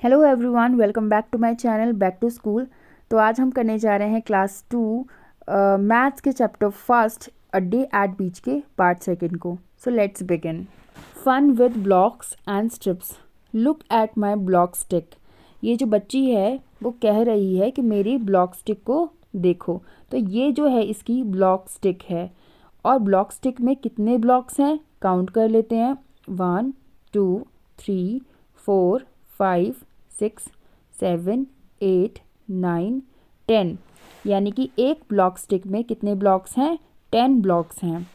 Hello everyone, welcome back to my channel back to school. तो आज हम करने जा रहे हैं क्लास 2 मैथ्स के chapter first a day at beach के पार्ट सेकंड को। So let's begin. Fun with blocks and strips, look at my block stick. ये जो बच्ची है वो कह रही है कि मेरी ब्लॉक स्टिक को देखो। तो ये जो है इसकी ब्लॉक स्टिक है और ब्लॉक स्टिक में कितने ब्लॉक्स हैं काउंट कर लेते हैं। 1 2 3 4 5 6 7 8 9 10, यानी कि एक ब्लॉक स्टिक में कितने ब्लॉक्स हैं? 10 ब्लॉक्स हैं।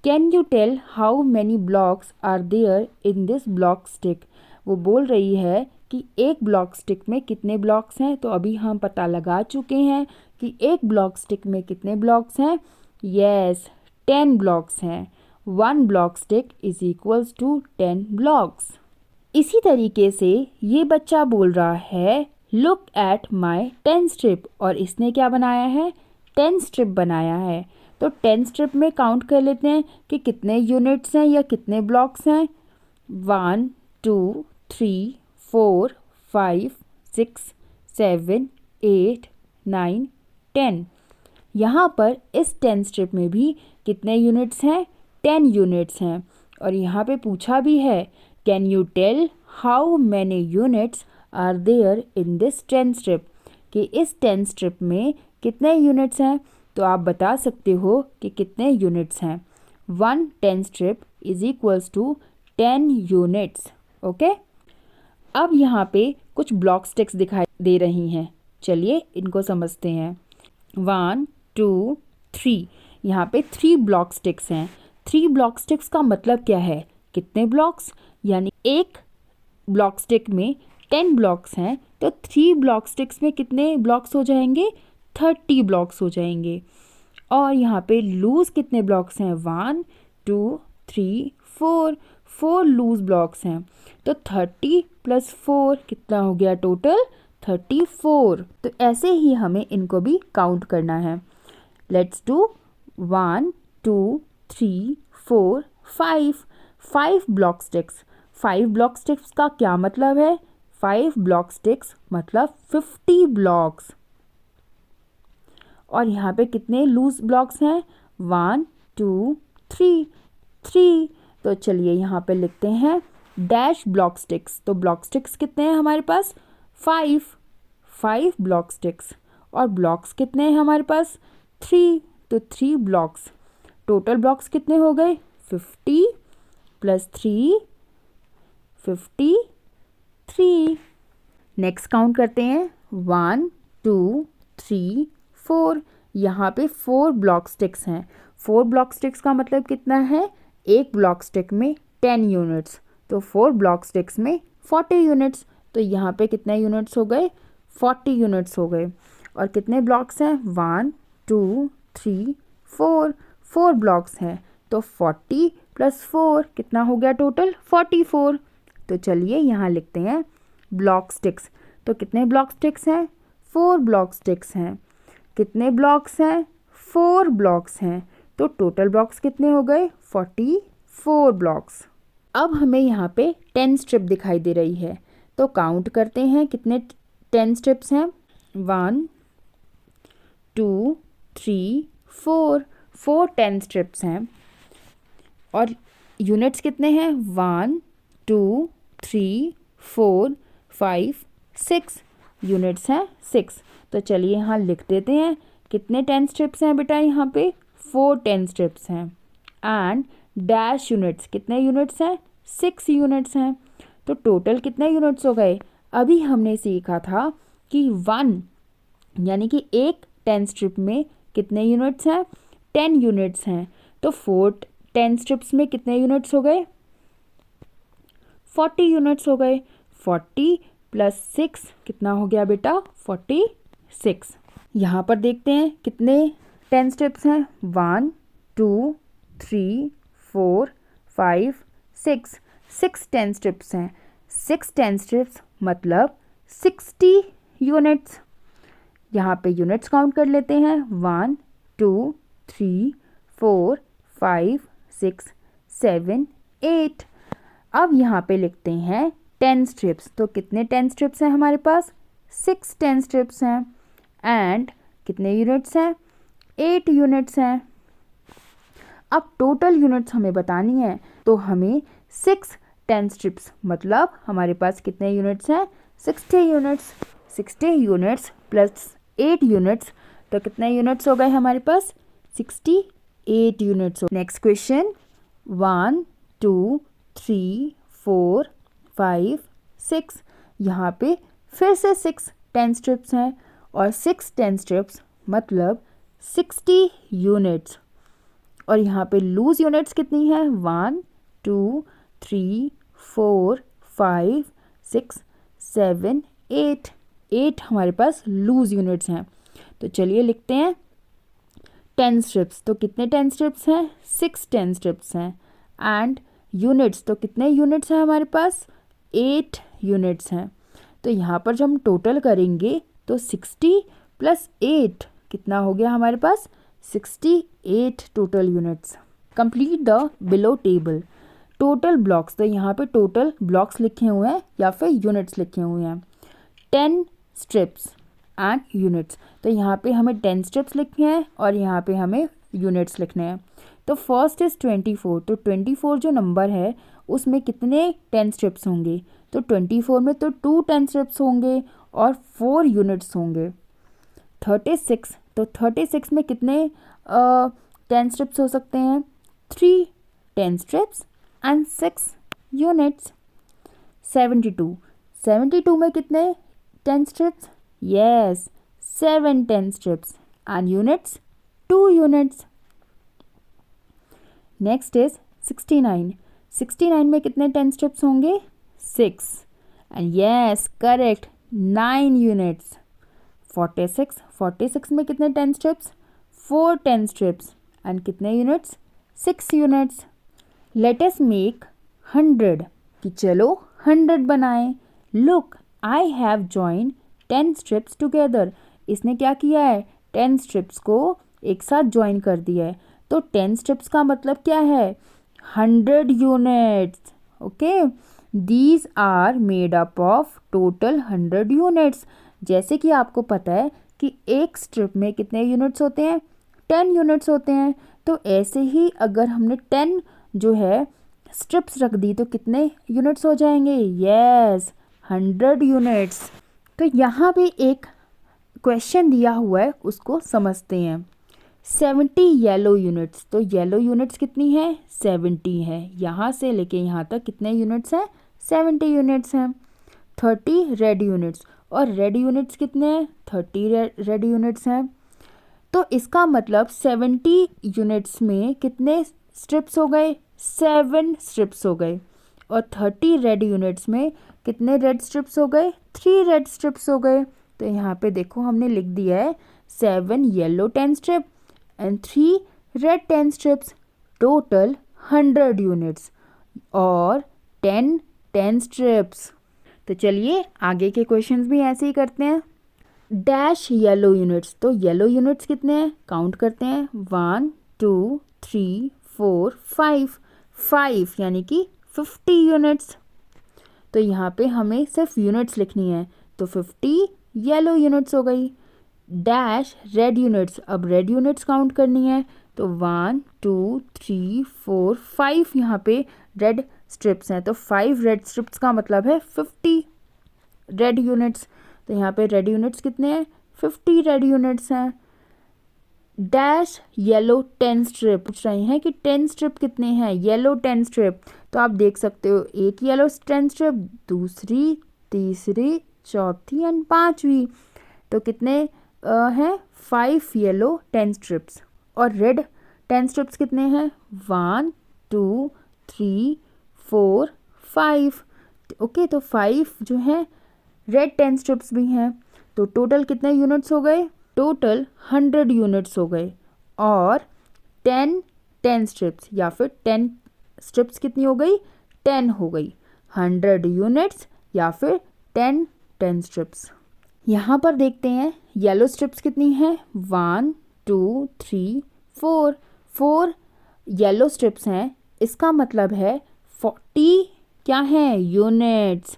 Can you tell how many blocks are there in this block stick? वो बोल रही है कि एक ब्लॉक स्टिक में कितने ब्लॉक्स हैं। तो अभी हम पता लगा चुके हैं कि एक ब्लॉक स्टिक में कितने ब्लॉक्स हैं। यस, 10 ब्लॉक्स हैं। 1 block stick is equals to 10 blocks. इसी तरीके से ये बच्चा बोल रहा है लुक एट माई 10 स्ट्रिप, और इसने क्या बनाया है? 10 स्ट्रिप बनाया है। तो 10 स्ट्रिप में काउंट कर लेते हैं कि कितने यूनिट्स हैं या कितने ब्लॉक्स हैं। 1 2 3 4 5 6 7 8 9 10। यहाँ पर इस 10 स्ट्रिप में भी कितने यूनिट्स हैं? 10 यूनिट्स हैं। और यहाँ पे पूछा भी है can you tell how many units are there in this 10 strip, कि इस 10 स्ट्रिप में कितने यूनिट्स हैं। तो आप बता सकते हो कि कितने यूनिट्स हैं। 1 10 strip is equals to 10 units. Okay, अब यहाँ पे कुछ ब्लॉक स्टिक्स दिखाई दे रही हैं, चलिए इनको समझते हैं। 1 2 3, यहाँ पे 3 ब्लॉक स्टिक्स हैं। 3 ब्लॉक स्टिक्स का मतलब क्या है? कितने ब्लॉक्स, यानी एक ब्लॉक स्टिक में 10 ब्लॉक्स हैं तो 3 ब्लॉक स्टिक्स में कितने ब्लॉक्स हो जाएंगे? 30 ब्लॉक्स हो जाएंगे। और यहाँ पे लूज कितने ब्लॉक्स हैं? 1 2 3 4, 4 लूज ब्लॉक्स हैं। तो 30 + 4 कितना हो गया टोटल? 34। तो ऐसे ही हमें इनको भी काउंट करना है। Let's do 1 2 3 4 5, 5 block sticks. 5 block sticks का क्या मतलब है? 5 ब्लॉक स्टिक्स मतलब 50 ब्लॉक्स। और यहाँ पे कितने लूज ब्लॉक्स हैं? 1 2 3, 3। तो चलिए यहाँ पे लिखते हैं डैश ब्लॉक स्टिक्स। तो ब्लॉक स्टिक्स कितने हैं हमारे पास? 5 ब्लॉक स्टिक्स। और ब्लॉक्स कितने हैं हमारे पास? 3, तो 3 ब्लॉक्स। टोटल ब्लॉक्स कितने हो गए? 50 + 3 53। नेक्स्ट काउंट करते हैं 1 2 3 4। यहाँ पे 4 ब्लॉक स्टिक्स हैं। 4 ब्लॉक स्टिक्स का मतलब कितना है? एक ब्लॉक स्टिक में 10 यूनिट्स, तो 4 ब्लॉक स्टिक्स में 40 यूनिट्स। तो यहाँ पे कितने यूनिट्स हो गए? 40 यूनिट्स हो गए। और कितने ब्लॉक्स हैं? 1 2 3 4, 4 ब्लॉक्स हैं। तो 40 + 4 कितना हो गया टोटल? 44। तो चलिए यहाँ लिखते हैं ब्लॉक स्टिक्स। तो कितने ब्लॉक स्टिक्स हैं? 4 ब्लॉक स्टिक्स हैं। कितने ब्लॉक्स हैं? 4 ब्लॉक्स हैं। तो टोटल ब्लॉक्स कितने हो गए? 44 ब्लॉक्स। अब हमें यहाँ पे 10 स्ट्रिप दिखाई दे रही है, तो काउंट करते हैं कितने 10 स्ट्रिप्स हैं। 1 2 3 4, 4 10 स्ट्रिप्स हैं। और यूनिट्स कितने हैं? 1 2 3 4 5 6 यूनिट्स हैं 6। तो चलिए यहाँ लिख देते हैं कितने 10 स्ट्रिप्स हैं बेटा? यहाँ पे 4 10 स्ट्रिप्स हैं। एंड डैश यूनिट्स, कितने यूनिट्स हैं? 6 यूनिट्स हैं। तो टोटल कितने यूनिट्स हो गए? अभी हमने सीखा था कि 1 यानी कि एक 10 स्ट्रिप में कितने यूनिट्स हैं? 10 यूनिट्स हैं। तो 4 10 स्ट्रिप्स में कितने यूनिट्स हो गए? 40 यूनिट्स हो गए। 40 + 6 कितना हो गया बेटा? 46। यहाँ पर देखते हैं कितने 10 स्ट्रिप्स हैं। 1 2 3 4 5 6, 6 10 स्ट्रिप्स हैं। 6 10 स्ट्रिप्स मतलब 60 यूनिट्स। यहाँ पे यूनिट्स काउंट कर लेते हैं। 1 2 3 4 5 6 7 8। अब यहाँ पे लिखते हैं 10 स्ट्रिप्स, तो कितने 10 स्ट्रिप्स हैं हमारे पास? 6 10 स्ट्रिप्स हैं। एंड कितने यूनिट्स हैं? 8 यूनिट्स हैं। अब टोटल यूनिट्स हमें बतानी है, तो हमें 6 10 स्ट्रिप्स मतलब हमारे पास कितने यूनिट्स हैं? 60 यूनिट्स। 60 यूनिट्स प्लस 8 यूनिट्स, तो कितने यूनिट्स हो गए हमारे पास? 68 यूनिट्स। नेक्स्ट क्वेश्चन, 1 2 3 4 5 6, यहाँ पे फिर से 6 10 स्ट्रिप्स हैं और 6 10 स्ट्रिप्स मतलब 60 यूनिट्स। और यहाँ पे लूज यूनिट्स कितनी है? 1 2 3 4 5 6 7 8, 8 हमारे पास लूज यूनिट्स हैं। तो चलिए लिखते हैं 10 स्ट्रिप्स, तो कितने 10 स्ट्रिप्स हैं? 6 10 स्ट्रिप्स हैं। एंड यूनिट्स, तो कितने यूनिट्स हैं हमारे पास? 8 यूनिट्स हैं। तो यहाँ पर जब हम टोटल करेंगे तो 60 प्लस 8 कितना हो गया हमारे पास? 68 total units. Complete the below table. Total blocks, तो यहाँ पे टोटल ब्लॉक्स लिखे हुए हैं या फिर यूनिट्स लिखे हुए हैं। 10 स्ट्रिप्स एंड यूनिट्स, तो यहाँ पे हमें 10 स्ट्रिप्स लिखने हैं और यहाँ पे हमें यूनिट्स लिखने हैं। तो फर्स्ट इज़ 24, तो 24 जो नंबर है उसमें कितने 10 स्ट्रिप्स होंगे? तो 24 में तो 2 10 स्ट्रिप्स होंगे और 4 यूनिट्स होंगे। 36, तो 36 में कितने 10 स्ट्रिप्स हो सकते हैं? 3 10 स्ट्रिप्स एंड 6 यूनिट्स। 72, 72 में कितने 10 strips? Yes, 7 10 strips and units 2 units. Next is 69, 69 में कितने 10 स्ट्रिप्स होंगे? 6 एंड यस करेक्ट 9 यूनिट्स। 46, 46 में कितने 10 स्ट्रिप्स? 4 10 स्ट्रिप्स एंड कितने units? 6 units. Let us make 100, कि चलो 100 बनाएं। Look I have join 10 strips together, इसने क्या किया है? 10 स्ट्रिप्स को एक साथ ज्वाइन कर दिया है। तो 10 स्ट्रिप्स का मतलब क्या है? 100 units. Okay, these are made up of total 100 units. जैसे कि आपको पता है कि एक स्ट्रिप में कितने यूनिट्स होते हैं? 10 यूनिट्स होते हैं। तो ऐसे ही अगर हमने 10 जो है स्ट्रिप्स रख दी तो कितने यूनिट्स हो जाएंगे? Yes 100 units. तो यहाँ पे एक क्वेश्चन दिया हुआ है, उसको समझते हैं। 70 येलो यूनिट्स, तो येलो यूनिट्स कितनी है? 70 है। यहाँ से लेके यहाँ तक कितने यूनिट्स हैं? 70 यूनिट्स हैं। 30 रेड यूनिट्स, और रेड यूनिट्स कितने हैं? 30 रेड यूनिट्स हैं। तो इसका मतलब 70 यूनिट्स में कितने स्ट्रिप्स हो गए? 7 स्ट्रिप्स हो गए। और 30 रेड यूनिट्स में कितने रेड स्ट्रिप्स हो गए? 3 रेड स्ट्रिप्स हो गए। तो यहाँ पे देखो हमने लिख दिया है 7 yellow 10 strip and 3 red 10 strips, total 100 units और 10 10 स्ट्रिप्स। तो चलिए आगे के क्वेश्चंस भी ऐसे ही करते हैं। डैश येलो यूनिट्स, तो येलो यूनिट्स कितने हैं? काउंट करते हैं। 1 2 3 4 5, 5 यानी कि 50 यूनिट्स। तो यहाँ पे हमें सिर्फ यूनिट्स लिखनी है, तो 50 येलो यूनिट्स हो गई। डैश रेड यूनिट्स, अब रेड यूनिट्स काउंट करनी है, तो 1 2 3 4 5 यहाँ पे रेड स्ट्रिप्स हैं, तो 5 रेड स्ट्रिप्स का मतलब है 50 रेड यूनिट्स। तो यहाँ पे रेड यूनिट्स कितने हैं? 50 रेड यूनिट्स हैं। डैश येलो 10 स्ट्रिप, पूछ रहे हैं कि 10 स्ट्रिप कितने हैं? येलो 10 स्ट्रिप, तो आप देख सकते हो एक येलो 10 स्ट्रिप, दूसरी, तीसरी, चौथी एंड पांचवी, तो कितने हैं? 5 येलो 10 स्ट्रिप्स। और रेड 10 स्ट्रिप्स कितने हैं? 1 2 3 4 5। ओके, तो 5 जो है रेड 10 स्ट्रिप्स भी हैं। तो टोटल कितने यूनिट्स हो गए? टोटल 100 यूनिट्स हो गए। और 10 10 स्ट्रिप्स या फिर 10 स्ट्रिप्स कितनी हो गई? 10 हो गई। 100 यूनिट्स या फिर 10 10 स्ट्रिप्स। यहाँ पर देखते हैं येलो स्ट्रिप्स कितनी हैं? 1 2 3 4, 4 येलो स्ट्रिप्स हैं। इसका मतलब है 40 क्या हैं? यूनिट्स।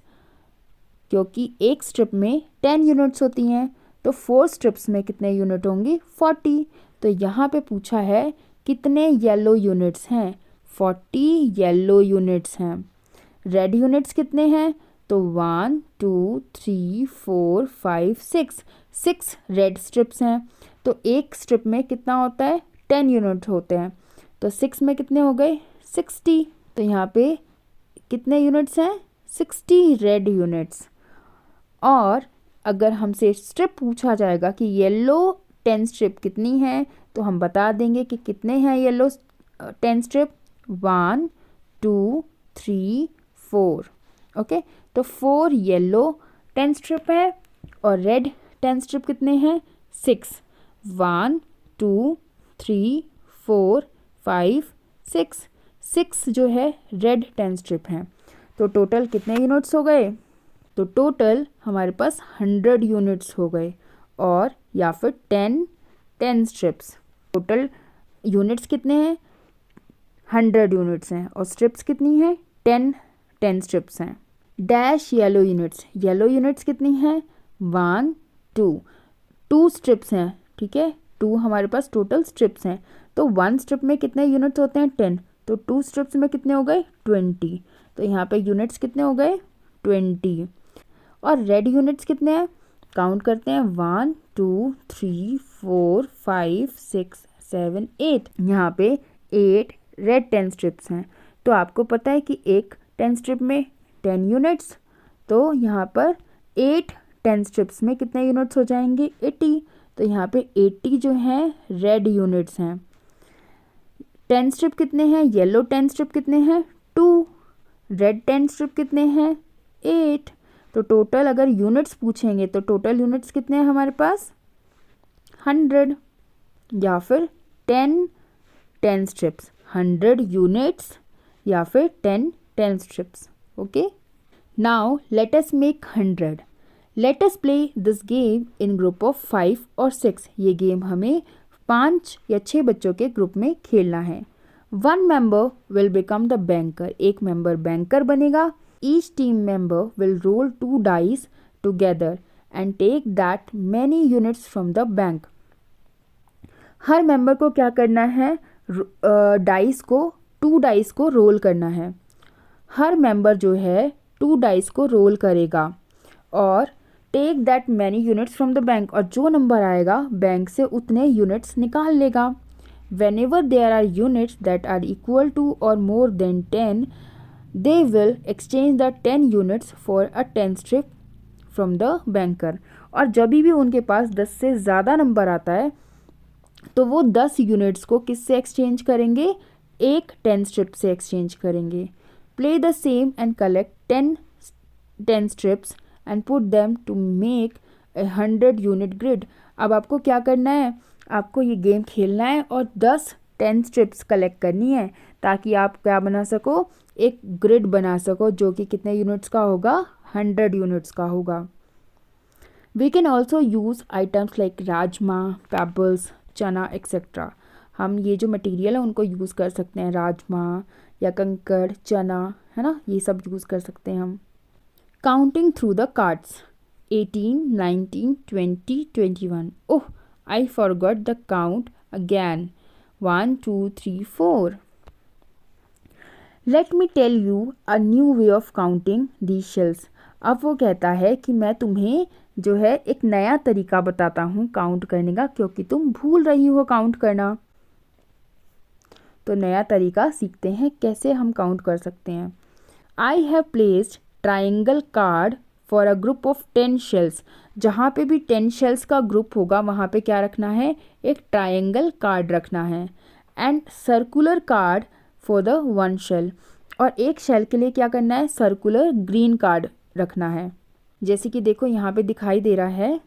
क्योंकि एक स्ट्रिप में 10 यूनिट्स होती हैं, तो 4 स्ट्रिप्स में कितने यूनिट होंगी? 40। तो यहाँ पे पूछा है कितने येलो यूनिट्स हैं? 40 येलो यूनिट्स हैं। रेड यूनिट्स कितने हैं? तो 1 2 3 4 5 6, 6 रेड स्ट्रिप्स हैं। तो एक स्ट्रिप में कितना होता है? 10 यूनिट होते हैं। तो 6 में कितने हो गए? 60। तो यहाँ पे कितने यूनिट्स हैं? 60 रेड यूनिट्स। और अगर हमसे स्ट्रिप पूछा जाएगा कि येलो 10 स्ट्रिप कितनी है, तो हम बता देंगे कि कितने हैं येलो 10 स्ट्रिप? 1 2 3 4। ओके, तो 4 येलो 10 स्ट्रिप है और रेड 10 स्ट्रिप कितने हैं? 6। 1 2 3 4 5 6, 6 जो है रेड 10 स्ट्रिप हैं। तो टोटल कितने यूनिट्स हो गए? तो टोटल हमारे पास 100 यूनिट्स हो गए, और या फिर 10 स्ट्रिप्स। टोटल यूनिट्स कितने हैं? 100 यूनिट्स हैं, और स्ट्रिप्स कितनी हैं? 10 स्ट्रिप्स हैं। Dash yellow units, yellow units कितनी हैं? 1 2 स्ट्रिप्स हैं, ठीक है, 2 हमारे पास टोटल स्ट्रिप्स हैं। तो 1 स्ट्रिप में कितने यूनिट्स होते हैं? 10। तो 2 स्ट्रिप्स में कितने हो गए? 20। तो यहाँ पे यूनिट्स कितने हो गए? 20। और रेड यूनिट्स कितने हैं? काउंट करते हैं, 1 2 3 4 5 6 7 8। यहाँ पे 8 रेड 10 स्ट्रिप्स हैं। तो आपको पता है कि एक 10 स्ट्रिप में 10 यूनिट्स, तो यहाँ पर 8 10 स्ट्रिप्स में कितने यूनिट्स हो जाएंगे? 80। तो यहाँ पे 80 जो हैं रेड यूनिट्स हैं। 10 स्ट्रिप कितने हैं? येलो 10 स्ट्रिप कितने हैं? 2। रेड 10 स्ट्रिप कितने हैं? 8। तो टोटल अगर यूनिट्स पूछेंगे तो टोटल यूनिट्स कितने हैं हमारे पास? 100। या फिर 10 स्ट्रिप्स, 100 यूनिट्स या फिर 10 strips. Okay, now let us make 100। Let us play this game in group of 5 और 6। ये गेम हमें 5 या 6 बच्चों के ग्रुप में खेलना है। 1 member will become the banker, एक मेंबर बैंकर बनेगा। Each team member will roll 2 dice together and take that many units from the bank. Her member को क्या करना है? डाइस को 2 डाइस को रोल करना है। हर मेंबर जो है 2 डाइस को रोल करेगा और take that many units from the bank, और जो नंबर आएगा बैंक से उतने यूनिट्स निकाल लेगा। Whenever there are units that are equal to or more than 10, they will exchange the 10 units for a 10 strip from the banker. और जब भी उनके पास 10 से ज़्यादा नंबर आता है तो वो 10 यूनिट्स को किससे एक्सचेंज करेंगे? एक 10 स्ट्रिप से एक्सचेंज करेंगे। Play the same and collect 10 strips and put them to make 100 unit grid. अब आपको क्या करना है? आपको ये गेम खेलना है और 10 स्ट्रिप्स कलेक्ट करनी है ताकि आप क्या बना सको? एक ग्रिड बना सको जो कि कितने यूनिट्स का होगा? 100 यूनिट्स का होगा। We can also use items like rajma, pebbles, chana etcetera. हम ये जो मटेरियल है उनको यूज़ कर सकते हैं, राजमा या कंकड़, चना, है ना, ये सब यूज़ कर सकते हैं हम। Counting through the cards, 18 19 20 21। Oh, I forgot the count again. 1 2 3 4. Let me tell you a new way of counting these shells. अब वो कहता है कि मैं तुम्हें जो है एक नया तरीका बताता हूँ काउंट करने का, क्योंकि तुम भूल रही हो काउंट करना। तो नया तरीका सीखते हैं कैसे हम काउंट कर सकते हैं। I have placed triangle card for a group of 10 shells. जहाँ पे भी 10 शेल्स का ग्रुप होगा वहाँ पे क्या रखना है? एक ट्राइंगल कार्ड रखना है। And circular card for the 1 shell, और एक शेल के लिए क्या करना है? सर्कुलर ग्रीन कार्ड रखना है। जैसे कि देखो यहाँ पे दिखाई दे रहा है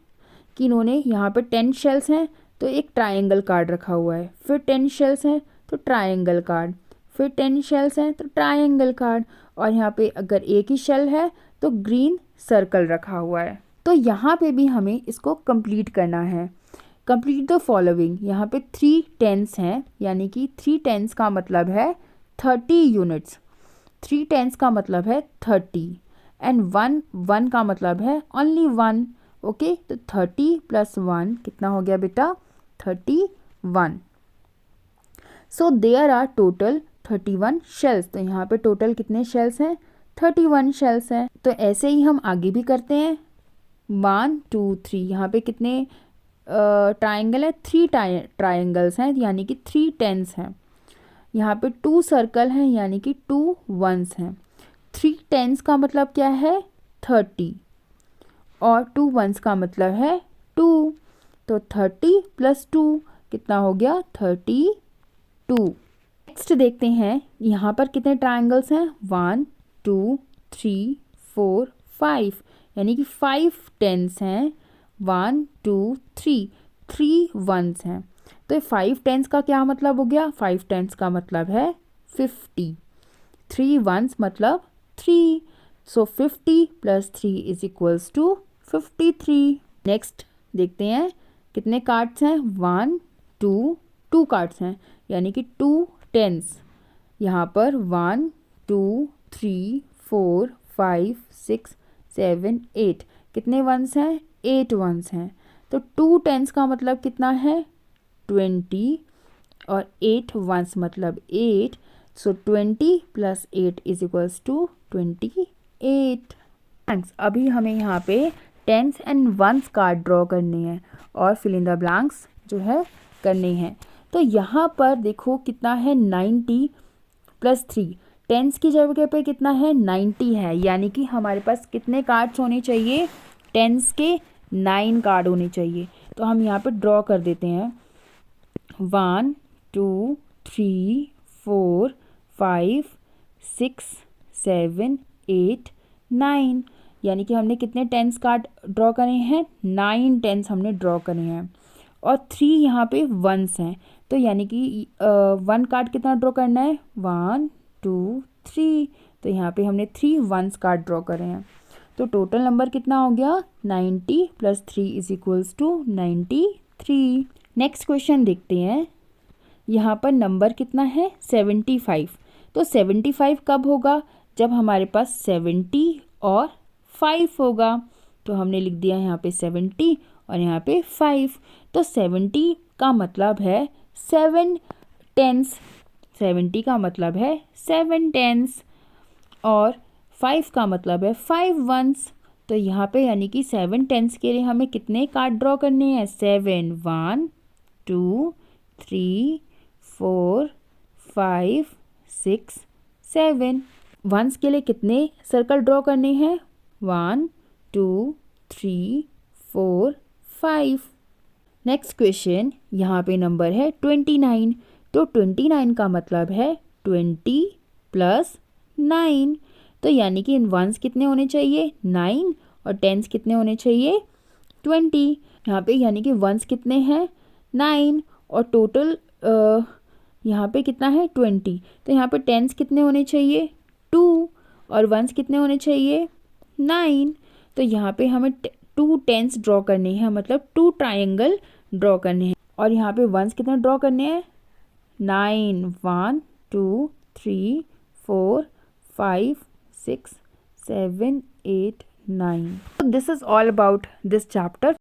कि इन्होंने यहाँ पे 10 शेल्स हैं तो एक ट्राइंगल कार्ड रखा हुआ है, फिर 10 शेल्स हैं तो ट्राइंगल कार्ड, फिर 10 शेल्स हैं तो ट्राइंगल कार्ड, और यहाँ पे अगर एक ही शेल है तो ग्रीन सर्कल रखा हुआ है। तो यहाँ पे भी हमें इसको कंप्लीट करना है। कंप्लीट द फॉलोइंग, यहाँ पे 3 10s हैं, यानी कि 3 10s का मतलब है 30 यूनिट्स। 3 10s का मतलब है 30। एंड वन, वन का मतलब है ओनली वन। ओके, तो 30 + 1 कितना हो गया बेटा? 31। So there are total 31 shells. तो यहाँ पे टोटल कितने शेल्स हैं? 31 शेल्स हैं। तो ऐसे ही हम आगे भी करते हैं। 1 2 3, यहाँ पे कितने ट्राइंगल है? 3 ट्राइंगल्स हैं, यानी कि 3 टेंस हैं। यहाँ पे 2 सर्कल हैं, यानी कि 2 वंस हैं। 3 टेंस का मतलब क्या है? 30, और 2 वंस का मतलब है 2। तो 30 + 2 कितना हो गया? 32। नेक्स्ट देखते हैं, यहाँ पर कितने ट्राइंगल्स हैं? 1 2 3 4 5, यानी कि 5 टेंस हैं। 1 2 3, 3 वंस हैं। तो 5 टेंस का क्या मतलब हो गया? 5 टेंस का मतलब है 50। 3 वंस मतलब 3। सो 50 + 3 = 53। नेक्स्ट देखते हैं कितने कार्ड्स हैं? 1 2, 2 कार्ड्स हैं, यानी कि 2 टेंस। यहाँ पर 1 2 3 4 5 6 7 8, कितने वंस हैं? 8 वंस हैं। तो 2 टेंस का मतलब कितना है? 20, और 8 वंस मतलब 8। सो 20 + 8 = 28। थैंक्स। अभी हमें यहाँ पे tens and ones card draw करने हैं और फिल इन द ब्लैंक्स जो है करने हैं। तो यहाँ पर देखो कितना है? 90 + 3। टेंस की जगह पे कितना है? 90 है, यानी कि हमारे पास कितने कार्ड्स होने चाहिए? टेंस के 9 कार्ड होने चाहिए। तो हम यहाँ पे ड्रॉ कर देते हैं। 1 2 3 4 5 6 7 8 9, यानी कि हमने कितने टेंस कार्ड ड्रॉ करे हैं? 9 टेंस हमने ड्रॉ करे हैं, और 3 यहाँ पे वंस हैं। तो यानी कि 1 कार्ड कितना ड्रॉ करना है? 1 2 3। तो यहाँ पे हमने 3 वंस कार्ड ड्रॉ करे हैं। तो टोटल नंबर कितना हो गया? 90 + 3 = 93। नेक्स्ट क्वेश्चन देखते हैं। यहाँ पर नंबर कितना है? 75। तो 75 कब होगा? जब हमारे पास 70 और 5 होगा। तो हमने लिख दिया यहाँ पे 70 और यहाँ पे 5। तो 70 का मतलब है 7 टेंस। 70 का मतलब है 7 टेंस, और 5 का मतलब है 5 वंस। तो यहाँ पे यानी कि 7 टेंस के लिए हमें कितने कार्ड ड्रॉ करने हैं? 7 1 2 3 4 5 6 7। वंस के लिए कितने सर्कल ड्रॉ करने हैं? 1 2 3 4 5। नेक्स्ट क्वेश्चन, यहाँ पे नंबर है 29। तो 29 का मतलब है 20 + 9। तो यानी कि इन वंस कितने होने चाहिए? 9, और टेंस कितने होने चाहिए? 20। यहाँ पे यानी कि वंस कितने हैं? 9, और टोटल यहाँ पे कितना है? 20। तो यहाँ पे टेंस कितने होने चाहिए? 2, और वंस कितने होने चाहिए? 9। तो यहाँ पे हमें 2 टेंस ड्रॉ करने हैं, मतलब 2 ट्राइंगल ड्रॉ करने हैं। और यहाँ पे वंस कितने ड्रॉ करने हैं? 9 1 2 3 4 5 6 7 8 9। So this is all about this chapter.